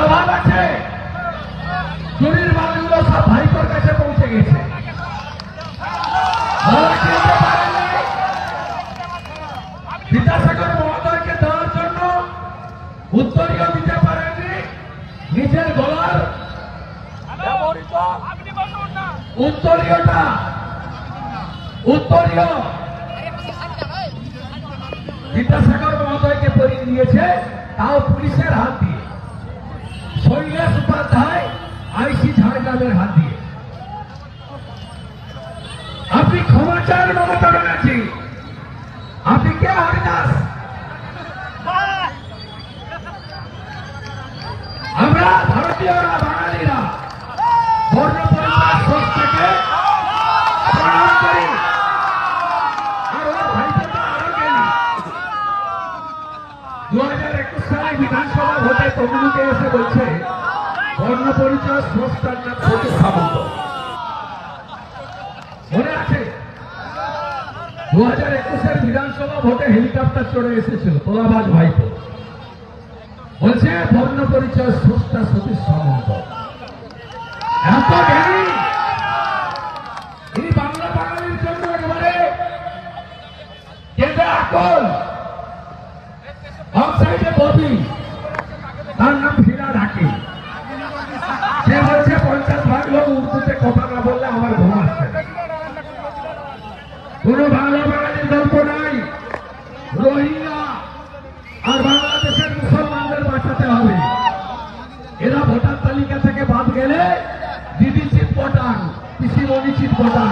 অভাব আছে, চুরির মালগুলো সব ভাইপোর কাছে পৌঁছে গেছে। বিদ্যাসাগর মহোদয়কে দেওয়ার জন্য উত্তরীয় দিতে পারেননি, নিজের গলার উত্তরীয় বিদ্যাসাগর মহোদয়কে পরিয়ে দিয়েছে, তাও পুলিশের হাত দিয়ে, শৈলেশ উপাধ্যায় আইসি ঝাড়গ্রামের হাত দিয়ে। আপনি ক্ষমা চান মমতা ব্যানার্জি, আপনি কে হরিদাস? আমরা ভারতীয়রা, বাঙালিরা বর্ণ পরিচয় সংস্থাকে প্রণাম করি, আর ওর ভাইপোটা আরো গেলি। 2021 সালে বিধানসভা ভোটে তমলুকে এসে বলছে বর্ণ পরিচয় সংস্থার নাম সতীশ সামন্ত। মনে আছে 2021 বিধানসভা ভোটে হেলিকপ্টার চড়ে এসেছিল তোলাবাজ ভাইপো, বলছে বর্ণ পরিচয় সংস্থা সতীশ সামন্ত। এত জ্ঞানী তিনি, বাংলা বাঙালির জন্য একেবারে কেঁদে আকল। অফ সাইডে ববি, তার নাম ফিরা রাখি, সে বলছে 50 লোক উর্দুতে কথা না বললে আমার ঘুম আসছে না। কোন বাংলা বাঙালির গল্প নাই। রোহিঙ্গা আর বাংলাদেশের মুসলমানদের বাঁচাতে হবে। এরা ভোটার তালিকা থেকে বাদ গেলে দিদি চিৎপটান, পিসিমণি চিৎপটান,